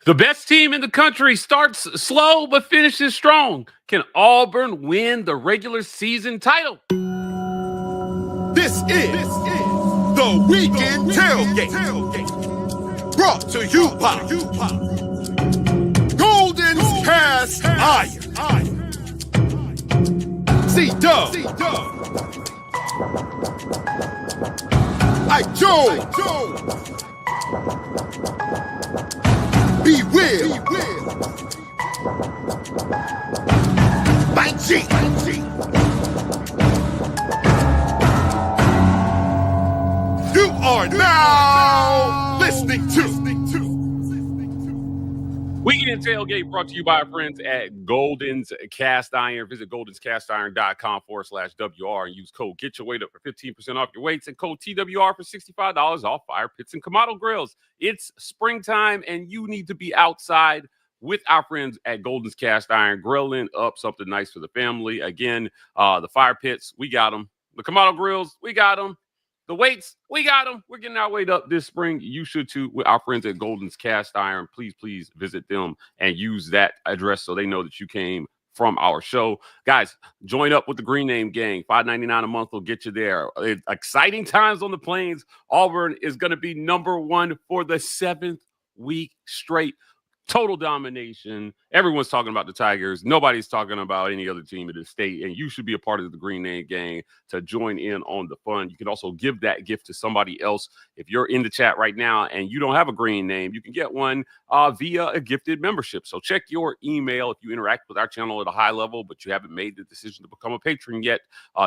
The best team in the country starts slow but finishes strong. Can Auburn win the regular season title? This is the Weekend Tailgate. Brought to you by Golden's Cast Iron. C-Dub. Ike Joe. Be Will. By G. You are now listening to Weekend Tailgate brought to you by our friends at Golden's Cast Iron. Visit goldenscastiron.com/WR and use code Get Your Weight Up for 15% off your weights and code TWR for $65 off fire pits and Kamado grills. It's springtime and you need to be outside with our friends at Golden's Cast Iron, grilling up something nice for the family. Again, the fire pits, we got them. The Kamado grills, we got them. The weights, we got them. We're getting our weight up this spring. You should too with our friends at Golden's Cast Iron. Please visit them and use that address so they know that you came from our show. Guys, join up with the Green Name Gang. $5.99 a month will get you there. Exciting times on the Plains. Auburn is going to be #1 for the 7th week straight. Total domination. Everyone's talking about the Tigers. Nobody's talking about any other team in the state. And you should be a part of the Green Name Gang to join in on the fun. You can also give that gift to somebody else. If you're in the chat right now and you don't have a green name, you can get one via a gifted membership. So check your email if you interact with our channel at a high level, but you haven't made the decision to become a patron yet.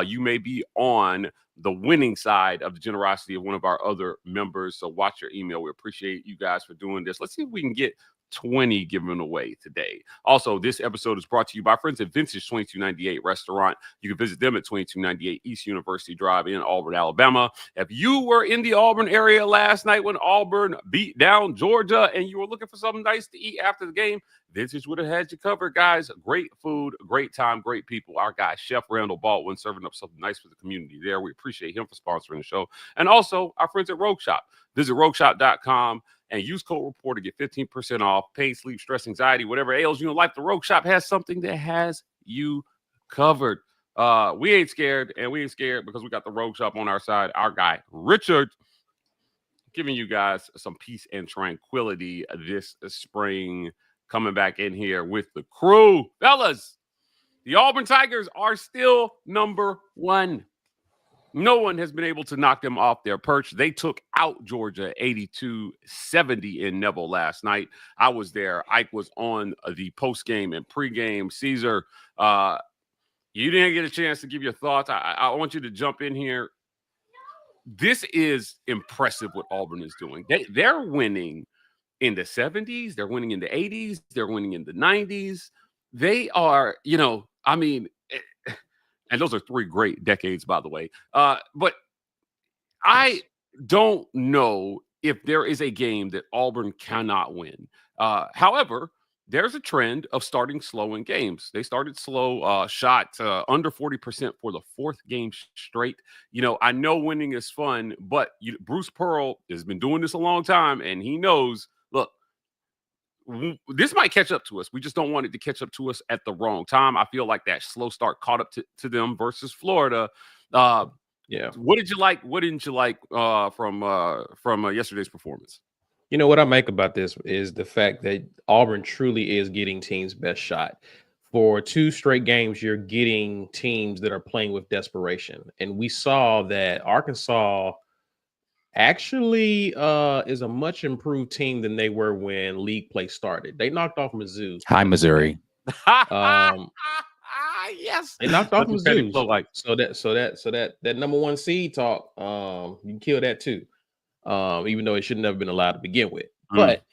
You may be on the winning side of the generosity of one of our other members. So watch your email. We appreciate you guys for doing this. Let's see if we can get 20 given away today. Also, this episode is brought to you by friends at Vintage 2298 Restaurant. You can visit them at 2298 East University Drive in Auburn, Alabama. If you were in the Auburn area last night when Auburn beat down Georgia and you were looking for something nice to eat after the game, Vintage would have had you covered, guys. Great food, great time, great people. Our guy, Chef Randall Baldwin, serving up something nice for the community there. We appreciate him for sponsoring the show. And also, our friends at Rogue Shop. Visit rogueshop.com and use code REPORT to get 15% off. Pain, sleep, stress, anxiety, whatever ails you in life, the Rogue Shop has something that has you covered. We ain't scared, and we ain't scared because we got the Rogue Shop on our side. Our guy, Richard, giving you guys some peace and tranquility this spring, coming back in here with the crew. Fellas, the Auburn Tigers are still #1. No one has been able to knock them off their perch. They took out Georgia 82-70 in Neville last night. I was there. Ike was on the postgame and pregame. Caesar, you didn't get a chance to give your thoughts. I want you to jump in here. This is impressive what Auburn is doing. They're winning in the 70s. They're winning in the 80s. They're winning in the 90s. They are, and those are 3 great decades, by the way. But I don't know if there is a game that Auburn cannot win. However, there's a trend of starting slow in games. They started slow, shot under 40% for the 4th game straight. I know winning is fun, but Bruce Pearl has been doing this a long time, and he knows, look, this might catch up to us. We just don't want it to catch up to us at the wrong time. I feel like that slow start caught up to them versus Florida. Yeah. What did you like? What didn't you like from yesterday's performance? You know what I make about this is the fact that Auburn truly is getting teams' best shot. For 2 straight games, you're getting teams that are playing with desperation. And we saw that Arkansas actually is a much improved team than they were when league play started. They knocked off Mizzou. Hi, Missouri. Yes, they knocked off Mizzou. So that #1 seed talk, you can kill that too. Even though it should never been allowed to begin with. But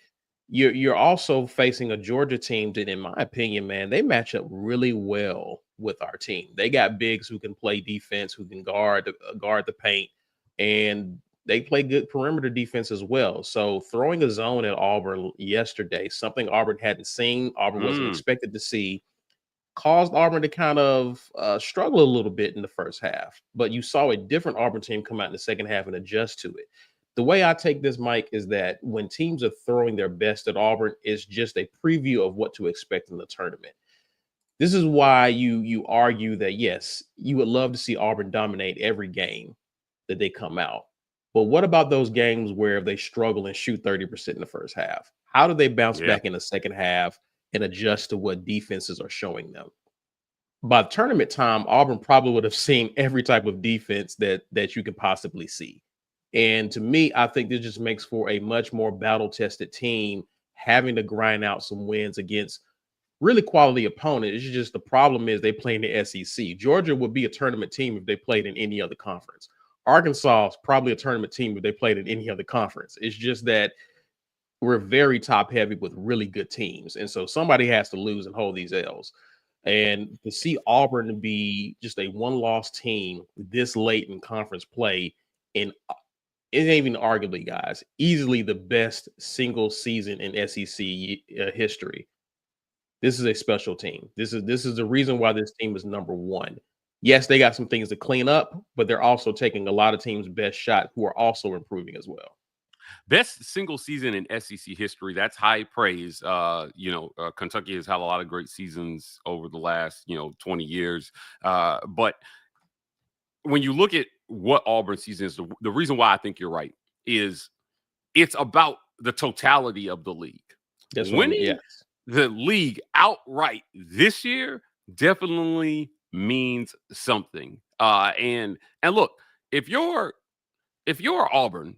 you're also facing a Georgia team that, in my opinion, man, they match up really well with our team. They got bigs who can play defense, who can guard the paint, and they play good perimeter defense as well. So throwing a zone at Auburn yesterday, something Auburn hadn't seen, Auburn wasn't expected to see, caused Auburn to kind of struggle a little bit in the first half. But you saw a different Auburn team come out in the second half and adjust to it. the way I take this, Mike, is that when teams are throwing their best at Auburn, it's just a preview of what to expect in the tournament. This is why you argue that, yes, you would love to see Auburn dominate every game that they come out. But what about those games where they struggle and shoot 30% in the first half? How do they bounce back in the second half and adjust to what defenses are showing them? By tournament time, Auburn probably would have seen every type of defense that you could possibly see. And to me, I think this just makes for a much more battle-tested team having to grind out some wins against really quality opponents. It's just the problem is they play in the SEC. Georgia would be a tournament team if they played in any other conference. Arkansas is probably a tournament team if they played in any other conference. It's just that we're very top heavy with really good teams. And so somebody has to lose and hold these L's. And to see Auburn be just a one-loss team this late in conference play, and it ain't even arguably, guys, easily the best single season in SEC history. This is a special team. This is the reason why this team is number one. Yes, they got some things to clean up, but they're also taking a lot of teams' best shot who are also improving as well. Best single season in SEC history. That's high praise. Kentucky has had a lot of great seasons over the last, 20 years. But when you look at what Auburn season is, the reason why I think you're right is it's about the totality of the league. That's winning the league outright this year definitely means something. And look, if you're Auburn,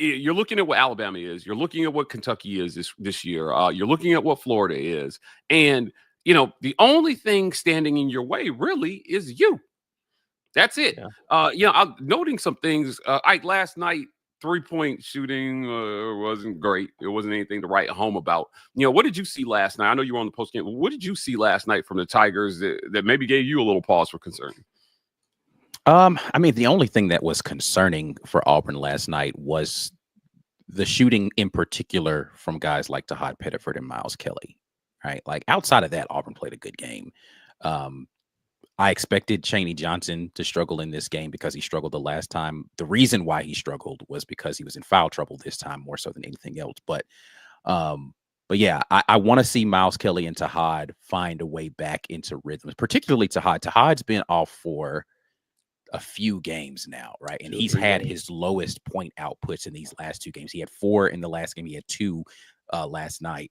you're looking at what Alabama is. You're looking at what Kentucky is this year. You're looking at what Florida is. And, the only thing standing in your way really is you. That's it. Yeah. I'm noting some things. Last night, 3-point shooting wasn't great. It wasn't anything to write home about. What did you see last night? I know you were on the post game. What did you see last night from the Tigers that maybe gave you a little pause for concern? The only thing that was concerning for Auburn last night was the shooting in particular from guys like Tahad Pettiford and Miles Kelly, right? Like outside of that, Auburn played a good game. I expected Chaney Johnson to struggle in this game because he struggled the last time. The reason why he struggled was because he was in foul trouble this time more so than anything else. But yeah, I want to see Miles Kelly and Tahad find a way back into rhythm, particularly Tahad. Tahad's been off for a few games now, right? And he's had his lowest point outputs in these last two games. He had 4 in the last game. He had 2 last night.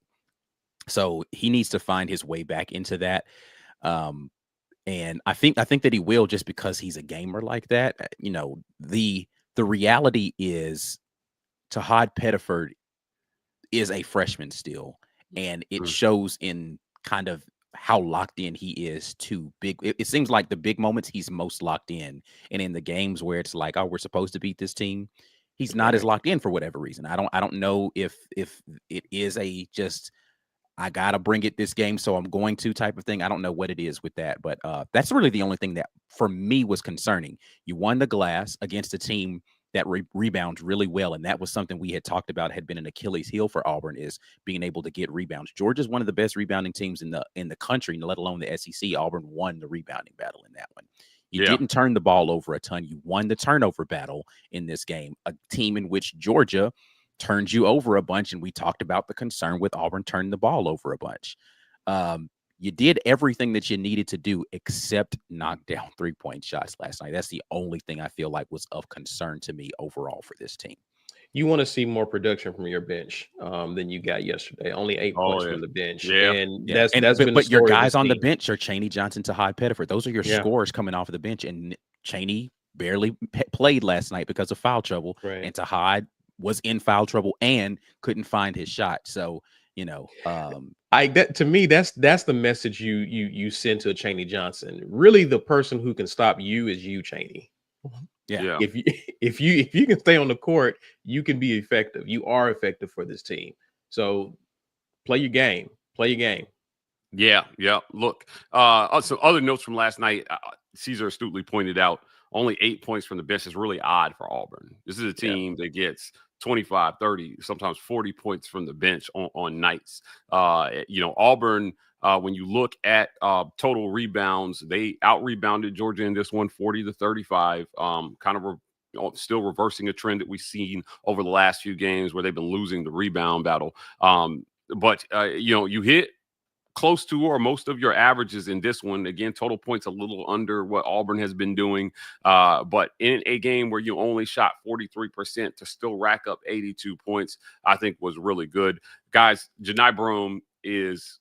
So he needs to find his way back into that. And I think that he will, just because he's a gamer like that. The reality is Tahad Pettiford is a freshman still, and it shows in kind of how locked in he is to big. It seems like the big moments he's most locked in, and in the games where it's like, oh, we're supposed to beat this team, he's not as locked in for whatever reason. I don't know if it is a just I gotta bring it this game, so I'm going to type of thing. I don't know what it is with that, but that's really the only thing that for me was concerning. You won the glass against a team that rebounds really well, and that was something we had talked about had been an Achilles heel for Auburn, is being able to get rebounds. Georgia's one of the best rebounding teams in the country, let alone the SEC. Auburn won the rebounding battle in that one. You didn't turn the ball over a ton. You won the turnover battle in this game, a team in which Georgia turned you over a bunch, and we talked about the concern with Auburn turning the ball over a bunch. You did everything that you needed to do except knock down 3-point shots last night. That's the only thing I feel like was of concern to me overall for this team. You want to see more production from your bench than you got yesterday. Only 8 points from the bench. But your guys on the bench are Chaney Johnson, Tahad Pettiford. Those are your scorers coming off of the bench. And Chaney barely played last night because of foul trouble. Right. And Tahad was in foul trouble and couldn't find his shot. So, to me, that's the message you send to Chaney Johnson. Really, the person who can stop you is you, Chaney. Yeah. If you can stay on the court, you can be effective. You are effective for this team. So play your game. Yeah. Look, so other notes from last night, Caesar astutely pointed out only 8 points from the bench is really odd for Auburn. This is a team that gets 25, 30, sometimes 40 points from the bench on nights. Auburn, when you look at total rebounds, they out-rebounded Georgia in this one, 40-35. Kind of still reversing a trend that we've seen over the last few games where they've been losing the rebound battle. But you hit close to or most of your averages in this one. Again, total points a little under what Auburn has been doing. But in a game where you only shot 43% to still rack up 82 points, I think was really good. Guys, Johni Broome is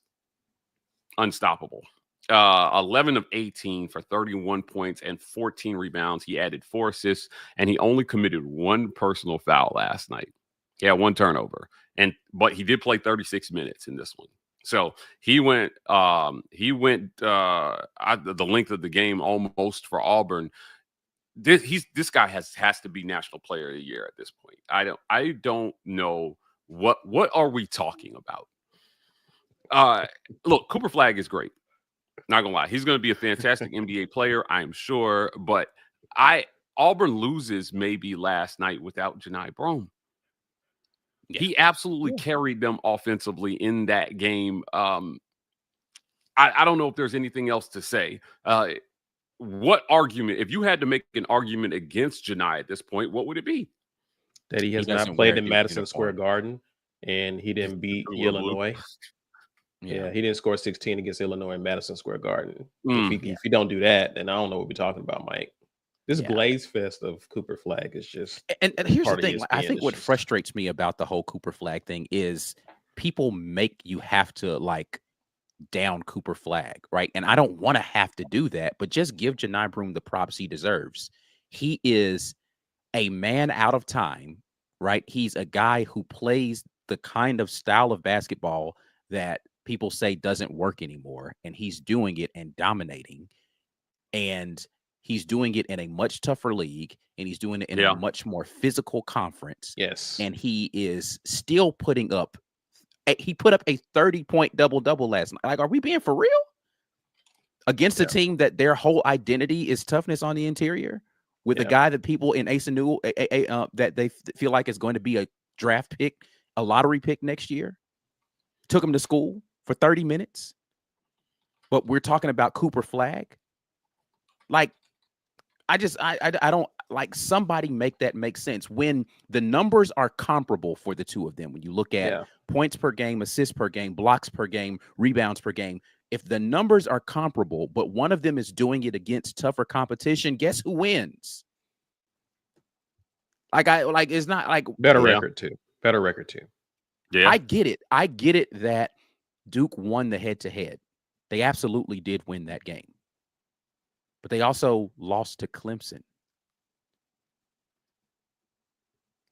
unstoppable. 11 of 18 for 31 points and 14 rebounds. He added 4 assists, and he only committed 1 personal foul last night. Yeah, 1 turnover. But he did play 36 minutes in this one. So he went the length of the game almost for Auburn. This guy has to be National Player of the Year at this point. I don't know what are we talking about. Look, Cooper Flagg is great. Not gonna lie, he's gonna be a fantastic NBA player, I'm sure. But Auburn loses maybe last night without Johni Broome. Yeah. He absolutely carried them offensively in that game. I don't know if there's anything else to say. What argument, if you had to make an argument against Johni at this point, what would it be? That he has not played in Madison Square Garden and he didn't beat Illinois. Yeah, he didn't score 16 against Illinois in Madison Square Garden. If you don't do that, then I don't know what we're talking about, Mike. This Blaze Fest of Cooper Flagg is just and here's the thing. I think what frustrates me about the whole Cooper Flagg thing is people make you have to like down Cooper Flagg, right? And I don't want to have to do that, but just give Johni Broome the props he deserves. He is a man out of time, right? He's a guy who plays the kind of style of basketball that people say doesn't work anymore, and he's doing it and dominating. And he's doing it in a much tougher league, and he's doing it in a much more physical conference. Yes. And he is still putting up, he put up a 30-point double-double last night. Like, are we being for real? Against a team that their whole identity is toughness on the interior, with a guy that people in ASUNU that they feel like is going to be a draft pick, a lottery pick next year. Took him to school for 30 minutes. But we're talking about Cooper Flagg. Like, I don't like, somebody make that make sense when the numbers are comparable for the two of them. When you look at points per game, assists per game, blocks per game, rebounds per game, if the numbers are comparable, but one of them is doing it against tougher competition, guess who wins? It's not like better record too. Better record too. Yeah, I get it. I get it that Duke won the head-to-head. They absolutely did win that game. But they also lost to Clemson.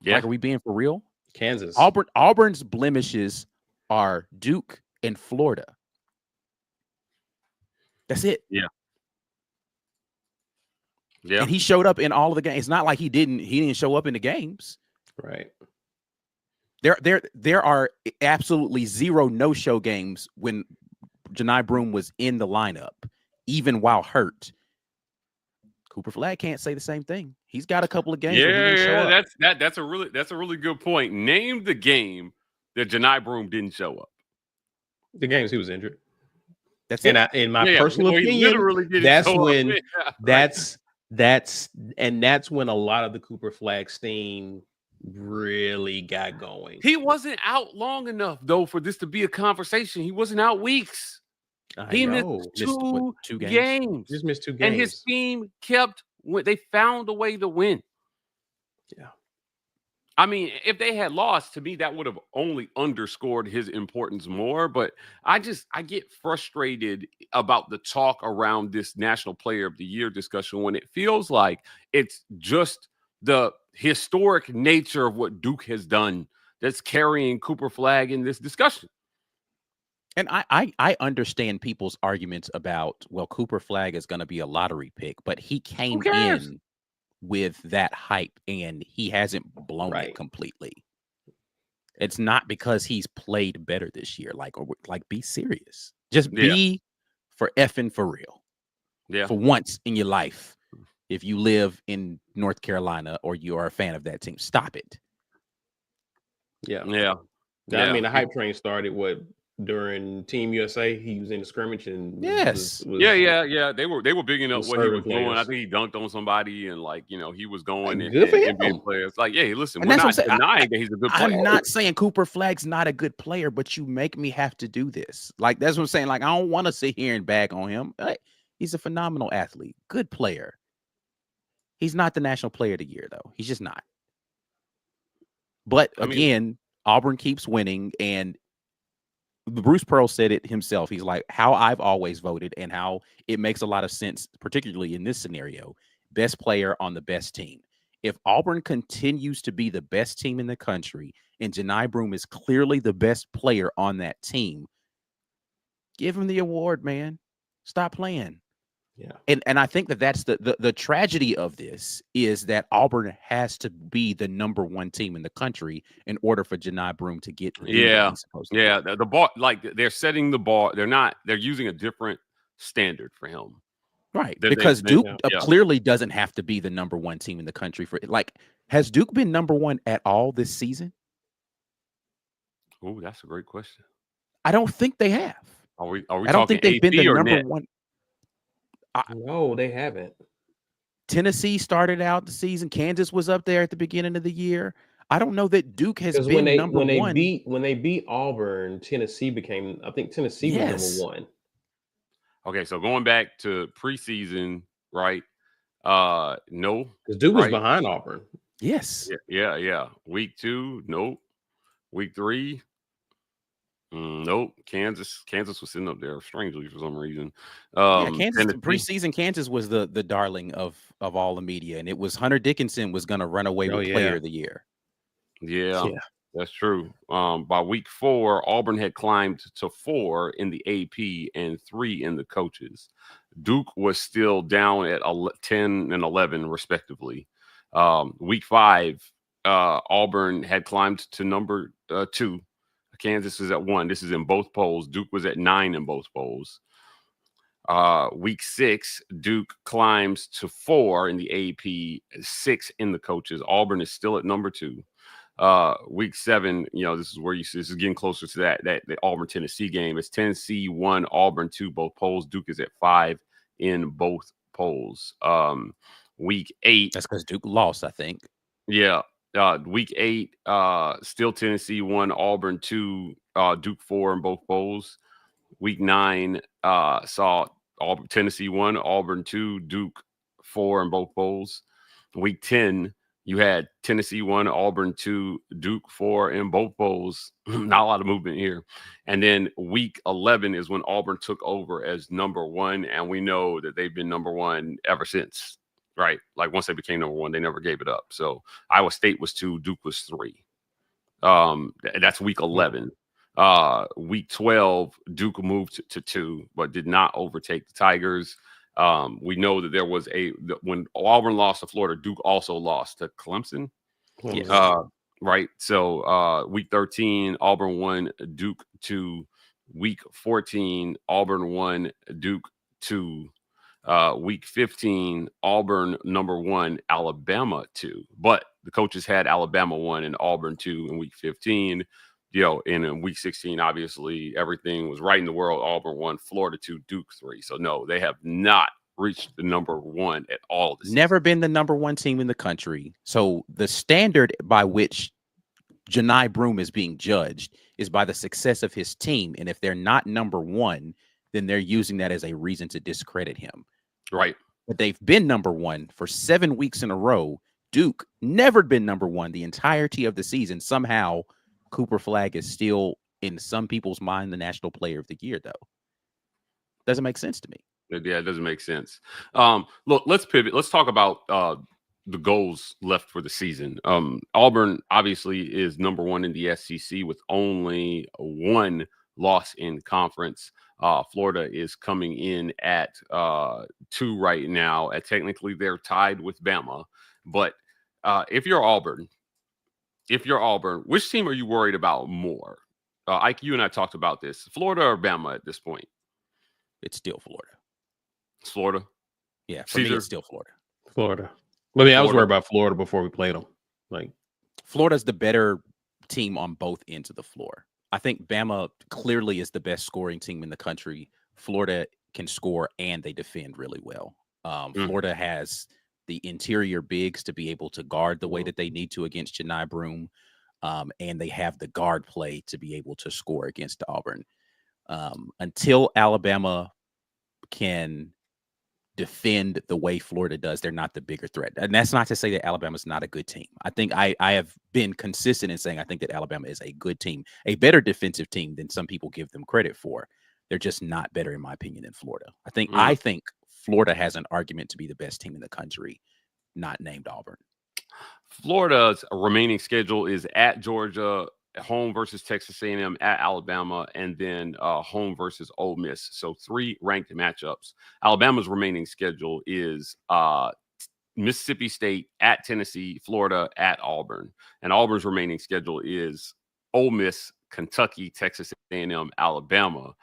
Yeah. Like, are we being for real? Kansas. Auburn's blemishes are Duke and Florida. That's it. Yeah. Yeah. And he showed up in all of the games. It's not like he didn't show up in the games. Right. There are absolutely 0 no-show games when Johni Broome was in the lineup, even while hurt. Cooper Flagg can't say the same thing. He's got a couple of games. That's a really good point. Name the game that Johni Broome didn't show up. The games he was injured. That's it. And in my personal opinion, that's when that's when a lot of the Cooper Flagg steam really got going. He wasn't out long enough though for this to be a conversation. He wasn't out weeks. He missed two games. Just missed 2 games. And his team they found a way to win. Yeah. I mean, if they had lost, to me, that would have only underscored his importance more. But I get frustrated about the talk around this National Player of the Year discussion when it feels like it's just the historic nature of what Duke has done that's carrying Cooper Flagg in this discussion. And I understand people's arguments about, well, Cooper Flagg is going to be a lottery pick, but he came in with that hype and he hasn't blown it completely. It's not because he's played better this year. Like, be serious. Just be for effing for real. Yeah. For once in your life, if you live in North Carolina or you are a fan of that team, stop it. Yeah. Yeah. I mean, the hype train started during Team USA. He was in the scrimmage and Yes. Yeah. They were bigging up was what he serving was doing. I players. think he dunked on somebody, and he was going Hey, and good for NBA him. players. Like, yeah, listen, And we're that's what I'm not saying. denying that he's a good player. I'm not saying Cooper Flagg's not a good player, but you make me have to do this. Like, that's what I'm saying. Like, I don't want to sit here and bag on him. He's a phenomenal athlete, good player. He's not the national player of the year, though. He's just not. But again, Auburn keeps winning, and Bruce Pearl said it himself. He's like, how I've always voted and how it makes a lot of sense, particularly in this scenario, best player on the best team. If Auburn continues to be the best team in the country and Johni Broome is clearly the best player on that team, give him the award, man. Stop playing. Yeah. And I think that's the tragedy of this is that Auburn has to be the number one team in the country in order for Johni Broome to get what he's supposed to do. The bar, like they're setting the bar. They're using a different standard for him. Right. Because Duke clearly doesn't have to be the number one team in the country for has Duke been number one at all this season? Oh, that's a great question. I don't think they have. Are we I don't think they've been the number one. No, they haven't. Tennessee started out the season. Kansas was up there at the beginning of the year. I don't know that Duke has been number one. When they beat Auburn, Tennessee became. I think Tennessee was number one. Okay, so going back to preseason, right? No, because Duke was behind Auburn. Yes. Yeah. Week 2, nope. Week 3. Nope. Kansas was sitting up there strangely for some reason. Kansas preseason. Kansas was the darling of all the media, and it was Hunter Dickinson was going to run away with Player of the Year. Yeah, that's true. By week 4, Auburn had climbed to 4 in the AP and 3 in the coaches. Duke was still down at 10 and 11 respectively. Week 5, Auburn had climbed to number 2. Kansas is at 1. This is in both polls. Duke was at 9 in both polls. Week 6, Duke climbs to 4 in the AP, 6 in the coaches. Auburn is still at number 2. Week 7, this is where you see this is getting closer to that the Auburn Tennessee game. It's Tennessee 1, Auburn 2, both polls. Duke is at 5 in both polls. Week 8. That's because Duke lost, I think. Yeah. Week 8, still Tennessee 1, Auburn 2, Duke 4 in both polls. Week 9 saw Tennessee 1, Auburn 2, Duke 4 in both polls. Week 10, you had Tennessee 1, Auburn 2, Duke 4 in both polls. Not a lot of movement here. And then week 11 is when Auburn took over as number 1, and we know that they've been number 1 ever since. Right. Like once they became number 1, they never gave it up. So Iowa State was 2, Duke was 3. That's week 11. Week 12, Duke moved to 2, but did not overtake the Tigers. We know that there was when Auburn lost to Florida, Duke also lost to Clemson. Right. So week 13, Auburn 1, Duke 2. Week 14, Auburn 1, Duke 2. Week 15, Auburn number 1, Alabama 2. But the coaches had Alabama 1 and Auburn 2 in week 15. And in week 16, obviously, everything was right in the world. Auburn 1, Florida 2, Duke 3. So, no, they have not reached the number 1 at all. Never been the number 1 team in the country. So the standard by which Johni Broome is being judged is by the success of his team. And if they're not number 1, then they're using that as a reason to discredit him. Right. But they've been number 1 for 7 weeks in a row. Duke never been number 1 the entirety of the season. Somehow Cooper Flagg is still, in some people's mind, the national player of the year, though. Doesn't make sense to me. Yeah, it doesn't make sense. Look, let's pivot. Let's talk about the goals left for the season. Auburn obviously is number 1 in the SEC with only 1 loss in conference. Florida is coming in at 2 right now. Technically, they're tied with Bama. But if you're Auburn, which team are you worried about more? Ike, you and I talked about this. Florida or Bama at this point? It's still Florida. It's Florida? Yeah, for me, it's still Florida. Florida. I was worried about Florida before we played them. Florida's the better team on both ends of the floor. I think Bama clearly is the best scoring team in the country. Florida can score and they defend really well. Florida has the interior bigs to be able to guard the way that they need to against Johni Broome. And they have the guard play to be able to score against Auburn. Until Alabama can defend the way Florida does, they're not the bigger threat. And that's not to say that Alabama's not a good team. I think I have been consistent in saying I think that Alabama is a good team, a better defensive team than some people give them credit for. They're just not better, in my opinion, than Florida. I think Florida has an argument to be the best team in the country, not named Auburn. Florida's remaining schedule is at Georgia, home versus Texas A&M, at Alabama, and then home versus Ole Miss. So 3 ranked matchups. Alabama's remaining schedule is Mississippi State, at Tennessee, Florida, at Auburn. And Auburn's remaining schedule is Ole Miss, Kentucky, Texas A&M, Alabama.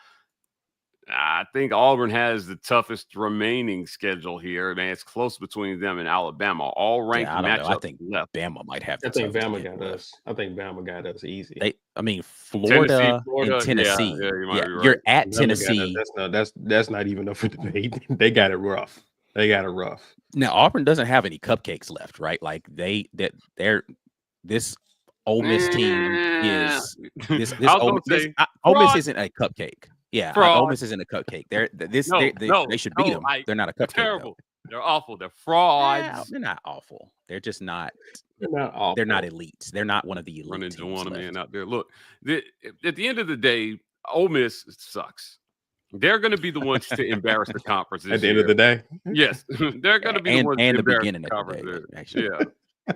I think Auburn has the toughest remaining schedule here. Man, it's close between them and Alabama. All ranked matchups. I think Bama might have. I think Bama got us. I think Bama got us easy. Florida and Tennessee. You're at Tennessee. That's not even up for debate. They got it rough. Now Auburn doesn't have any cupcakes left, right? Like this Ole Miss team is this Ole Miss isn't a cupcake. Yeah, Ole Miss isn't a cupcake. They should beat them. They're not a cupcake. They're terrible. They're awful. They're frauds. Yeah, they're not awful. They're just not. They're not awful. They're not elites. They're not one of the elite Running teams Johni, left. man, out there. Look, at the end of the day, Ole Miss sucks. They're going to be the ones to embarrass the conference at the end of the day. Yes, they're going to be the ones to embarrass beginning the of conference. the day, actually. Yeah.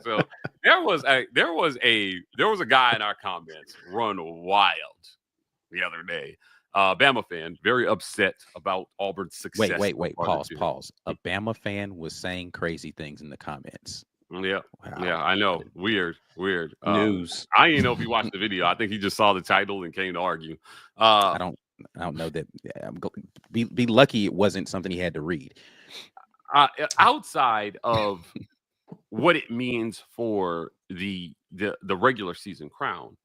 So there was a guy in our comments run wild the other day. Bama fan, very upset about Auburn's success. Wait, pause. A Bama fan was saying crazy things in the comments. Yeah, wow. Yeah, I know. Weird. News. I didn't know if he watched the video. I think he just saw the title and came to argue. I don't know that. Be lucky it wasn't something he had to read. Outside of what it means for the regular season crown,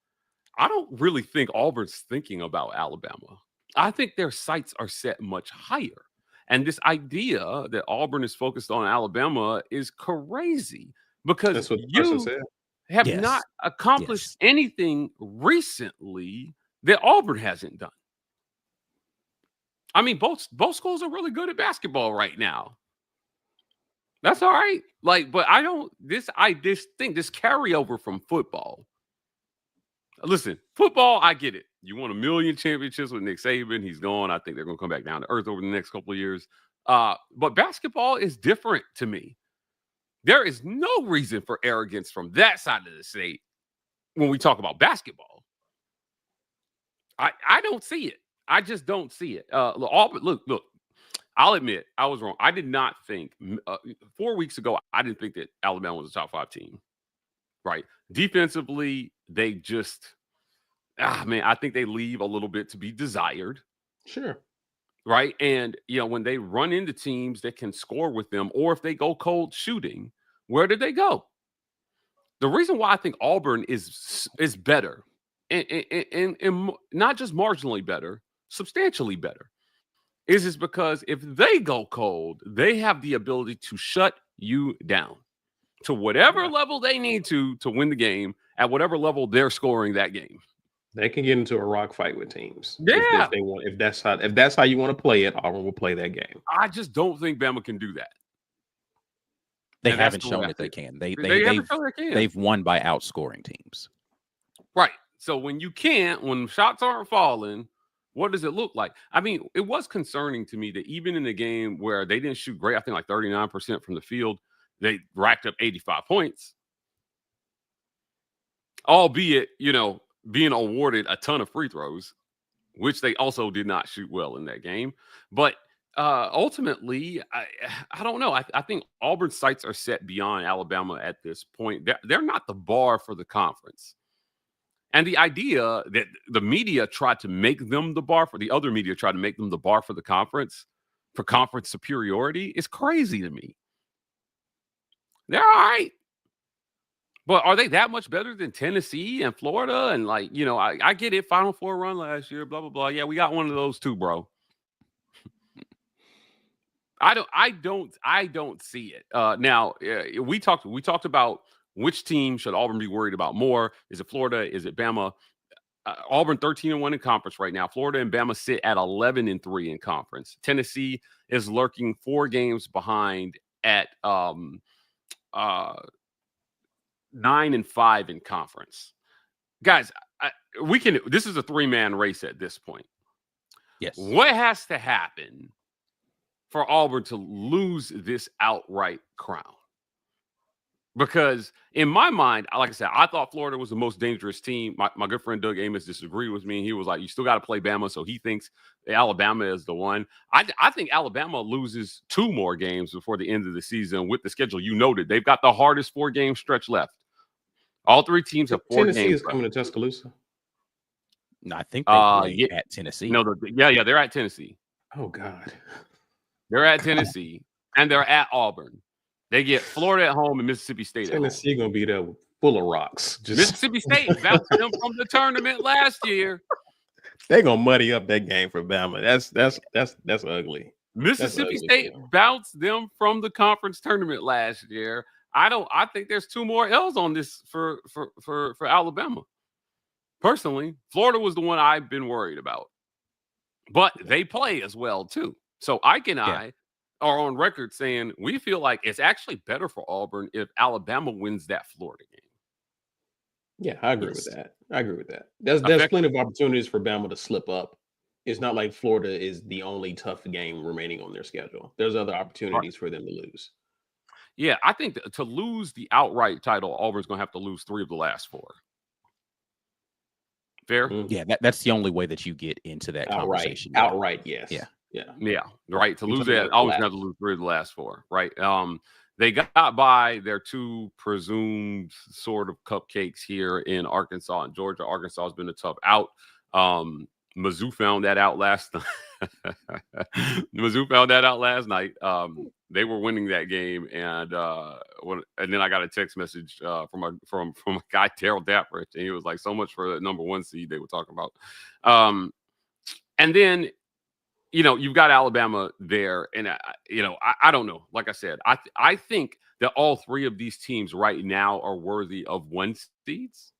I don't really think Auburn's thinking about Alabama. I think their sights are set much higher. And this idea that Auburn is focused on Alabama is crazy because that's what the person said. Have not accomplished anything recently that Auburn hasn't done. I mean, both schools are really good at basketball right now. That's all right. But I don't this carryover from football. Listen, football, I get it. You won 1 million championships with Nick Saban. He's gone. I think they're going to come back down to earth over the next couple of years. But basketball is different to me. There is no reason for arrogance from that side of the state when we talk about basketball. I don't see it. I just don't see it. Look, I'll admit I was wrong. I did not think 4 weeks ago, I didn't think that Alabama was a top 5 team. Right. Defensively, they just, I think they leave a little bit to be desired. Sure. Right. And, when they run into teams that can score with them, or if they go cold shooting, where did they go? The reason why I think Auburn is better, and not just marginally better, substantially better, is because if they go cold, they have the ability to shut you down to whatever level they need to win the game at whatever level they're scoring that game. They can get into a rock fight with teams. Yeah. If they want, if that's how you want to play it, Auburn will play that game. I just don't think Bama can do that. They haven't shown that they can. They've won by outscoring teams. Right. So when shots aren't falling, what does it look like? I mean, it was concerning to me that even in the game where they didn't shoot great, I think like 39% from the field, they racked up 85 points. Albeit, being awarded a ton of free throws, which they also did not shoot well in that game. But ultimately, I don't know. I think Auburn's sights are set beyond Alabama at this point. They're not the bar for the conference. And the idea that the media tried to make them the bar for the other media tried to make them the bar for the conference, for conference superiority, is crazy to me. They're all right. But are they that much better than Tennessee and Florida? And like, I get it. Final Four run last year, blah, blah, blah. Yeah, we got one of those too, bro. I don't see it. Now we talked about which team should Auburn be worried about more. Is it Florida? Is it Bama? Auburn 13-1 in conference right now. Florida and Bama sit at 11-3 in conference. Tennessee is lurking 4 games behind at 9-5 in conference. Guys, this is a 3-man race at this point. Yes. What has to happen for Auburn to lose this outright crown? Because in my mind, like I said, I thought Florida was the most dangerous team. My good friend Doug Amos disagreed with me. He was like, you still got to play Bama. So he thinks Alabama is the one. I think Alabama loses 2 more games before the end of the season with the schedule you noted. They've got the hardest 4-game stretch left. All 3 teams have 4 games. Tennessee is coming to Tuscaloosa. No, I think they play at Tennessee. No, they're at Tennessee. Oh, God. They're at Tennessee, and they're at Auburn. They get Florida at home and Mississippi State at home. Tennessee going to be there full of rocks. Mississippi State bounced them from the tournament last year. They're going to muddy up that game for Bama. That's ugly. Mississippi State bounced them from the conference tournament last year. I think there's 2 more L's on this for Alabama. Personally, Florida was the one I've been worried about. But they play as well, too. So Ike and I are on record saying we feel like it's actually better for Auburn if Alabama wins that Florida game. Yeah, I agree with that. There's plenty of opportunities for Bama to slip up. It's not like Florida is the only tough game remaining on their schedule. There's other opportunities for them to lose. Yeah, I think to lose the outright title, Auburn's going to have to lose 3 of the last 4. Fair? Yeah, that's the only way that you get into that conversation. Outright, yes. Yeah, right. To lose that, always have to lose 3 of the last 4, right? They got by their 2 presumed sort of cupcakes here in Arkansas and Georgia. Arkansas has been a tough out. Mizzou found that out last night. They were winning that game, and then I got a text message from a guy, Terrell Dapper, and he was like, "So much for the number 1 seed they were talking about." And then you've got Alabama there, and I don't know. Like I said, I think that all 3 of these teams right now are worthy of 1 seeds.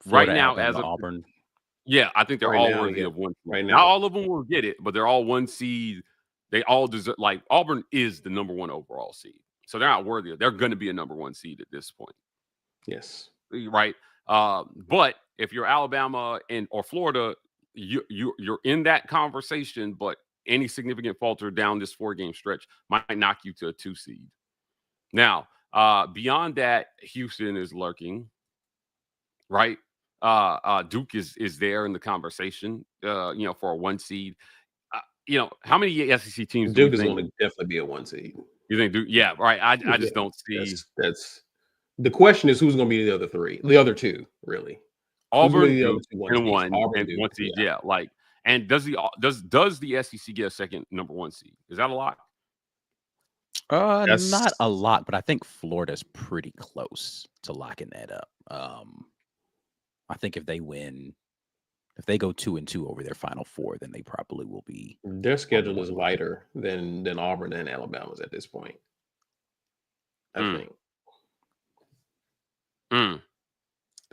Florida, right now, Alabama, as Auburn. Yeah, I think they're all worthy of 1. Right now, not all of them will get it, but they're all 1 seed. They all deserve. Like Auburn is the number 1 overall seed, so they're not worthy. They're going to be a number 1 seed at this point. Yes, right. But if you're Alabama or Florida, you're in that conversation. But any significant falter down this 4-game stretch might knock you to a 2 seed. Now, beyond that, Houston is lurking. Right. Duke is there in the conversation, for a 1 seed. How many SEC teams? Duke is going to definitely be a 1 seed. You think Duke? Yeah, right. I just don't see. That's the question is who's going to be the other 2, really. Auburn and 1 and 1 seed. Yeah. Like, and does the SEC get a second number 1 seed? Is that a lot? Not a lot, but I think Florida's pretty close to locking that up. I think if they go 2-2 over their Final Four, then they probably will be. Their schedule is lighter than Auburn and Alabama's at this point. I think.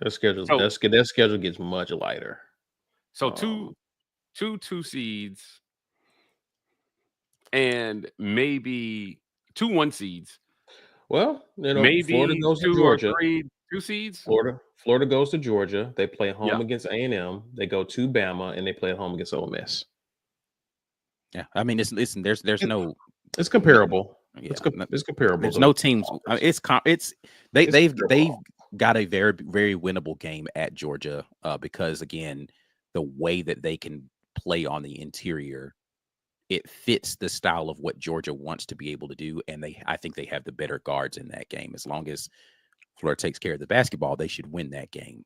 Their schedule gets much lighter. So 2 seeds and maybe 2 1 seeds. Well, maybe Florida goes to 2 Georgia. or 3 2 seeds. Florida goes to Georgia. They play home against A&M. They go to Bama, and they play at home against Ole Miss. Yeah, I mean, listen. There's no. It's comparable. Yeah, it's comparable. There's no teams. They've got a very, very winnable game at Georgia because again, the way that they can play on the interior, it fits the style of what Georgia wants to be able to do, and I think they have the better guards in that game. As long as Florida takes care of the basketball, they should win that game.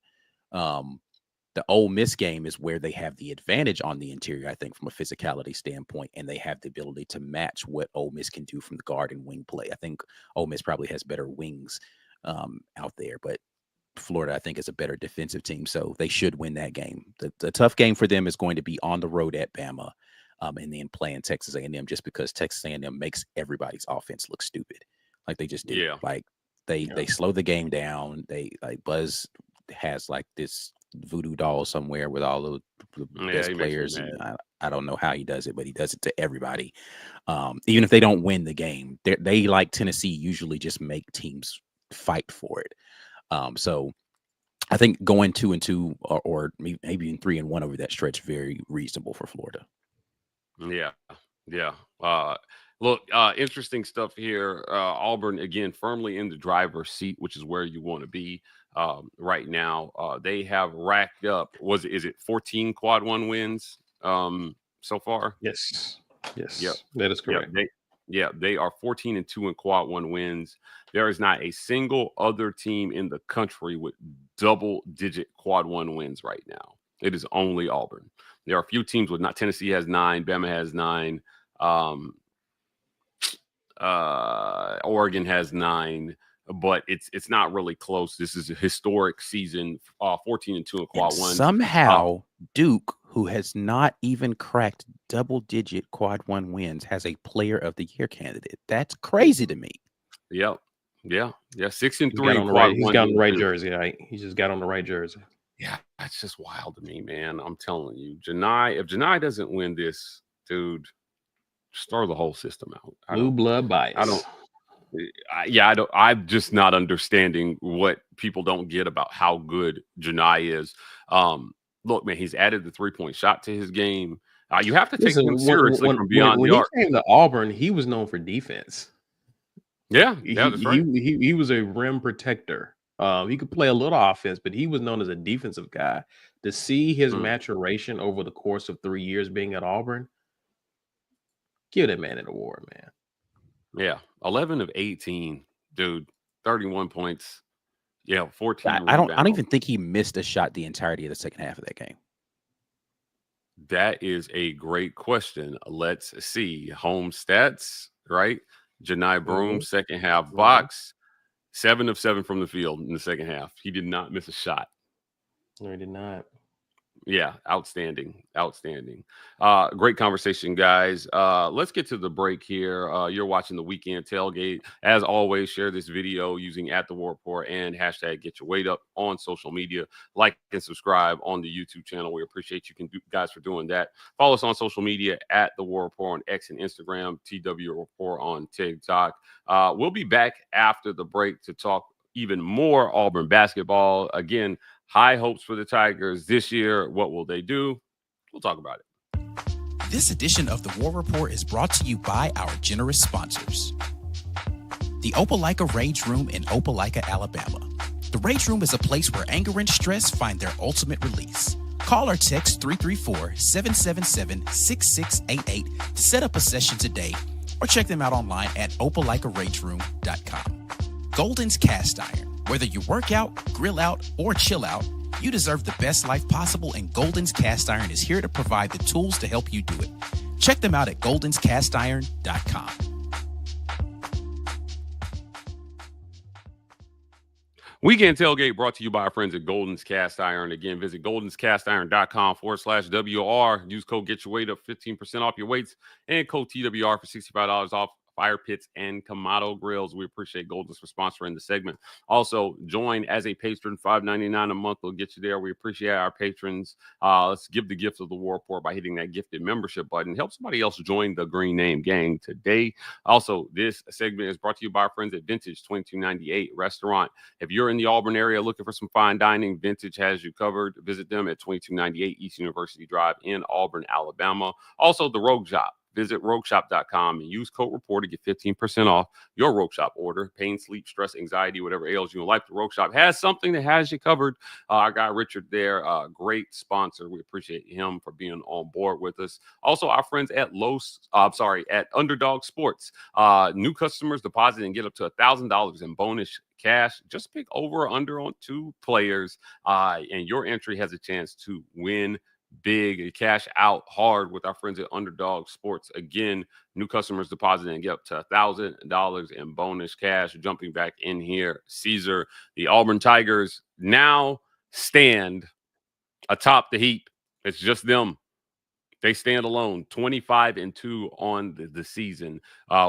The Ole Miss game is where they have the advantage on the interior, I think, from a physicality standpoint, and they have the ability to match what Ole Miss can do from the guard and wing play. I think Ole Miss probably has better wings out there. But Florida, I think, is a better defensive team, so they should win that game. The tough game for them is going to be on the road at Bama, and then playing Texas A&M, just because Texas A&M makes everybody's offense look stupid, like they just do. Yeah. Like they slow the game down. They like Buzz has like this voodoo doll somewhere with all the best players, and I don't know how he does it, but he does it to everybody. Even if they don't win the game, they like Tennessee usually just make teams fight for it. So I think going 2-2 or maybe even 3-1 over that stretch, very reasonable for Florida. Yeah. Look, interesting stuff here. Auburn, again, firmly in the driver's seat, which is where you want to be right now. They have racked up, is it 14 quad one wins so far? Yes. Yep. That is correct. They are 14-2 in quad one wins. There is not a single other team in the country with double-digit quad one wins right now. It is only Auburn. There are a few teams with Tennessee has 9, Bama has 9, Oregon has 9, but it's not really close. This is a historic season, 14-2 in quad one. Somehow Duke, who has not even cracked double-digit quad one wins, has a Player of the Year candidate. That's crazy to me. Yeah. 6-3. He's got on the right jersey, right? He just got on the right jersey. Yeah, that's just wild to me, man. I'm telling you, if Johni doesn't win this, dude, just throw the whole system out. Blue blood bias. I'm just not understanding what people don't get about how good Johni is. Look, man, he's added the 3-point shot to his game. You have to take him seriously from beyond the arc. When he came to Auburn, he was known for defense. Yeah, that's right. He was a rim protector. He could play a little offense, but he was known as a defensive guy. To see his maturation over the course of 3 years being at Auburn, give that man an award, man. Yeah, 11 of 18, dude, 31 points. Yeah, 14. I don't even think he missed a shot the entirety of the second half of that game. That is a great question. Let's see. Home stats, right? Johni Broome, second half box, 7 of 7 from the field in the second half. He did not miss a shot. No, he did not. Yeah, outstanding. Great conversation, guys. Let's get to the break here. You're watching the Weekend Tailgate. As always, share this video using @TheWarReport and hashtag Get Your Weight Up on social media. Like and subscribe on the YouTube channel. We appreciate you guys for doing that. Follow us on social media @TheWarReport on X and Instagram, TW Report on TikTok. We'll be back after the break to talk even more Auburn basketball. Again, high hopes for the Tigers this year. What will they do? We'll talk about it. This edition of the War Report is brought to you by our generous sponsors. The Opelika Rage Room in Opelika, Alabama. The Rage Room is a place where anger and stress find their ultimate release. Call or text 334-777-6688 to set up a session today, or check them out online at opelikaRageroom.com. Golden's Cast Iron. Whether you work out, grill out, or chill out, you deserve the best life possible, and Golden's Cast Iron is here to provide the tools to help you do it. Check them out at goldenscastiron.com. Weekend Tailgate brought to you by our friends at Golden's Cast Iron. Again, visit goldenscastiron.com/WR. Use code Get Your Weight Up, 15% off your weights, and code TWR for $65 off fire pits and Kamado grills. We appreciate Golden's for sponsoring the segment. Also, join as a patron. $5.99 a month will get you there. We appreciate our patrons. Let's give the gift of the War Report by hitting that gifted membership button. Help somebody else join the Green Name Gang today. Also, this segment is brought to you by our friends at Vintage 2298 Restaurant. If you're in the Auburn area looking for some fine dining, Vintage has you covered. Visit them at 2298 East University Drive in Auburn, Alabama. Also, the Rogue Shop. Visit rogueshop.com and use code REPORT to get 15% off your Rogue Shop order. Pain, sleep, stress, anxiety, whatever ails you in life, the Rogue Shop has something that has you covered. Our guy Richard there, great sponsor. We appreciate him for being on board with us. Also, our friends at at Underdog Sports. New customers deposit and get up to $1,000 in bonus cash. Just pick over or under on 2 players, and your entry has a chance to win big. Cash out hard with our friends at Underdog Sports. Again, new customers deposit and get up to $1,000 in bonus cash. Jumping back in here, Caesar, the Auburn Tigers now stand atop the heap. It's just them. They stand alone, 25-2 on the season.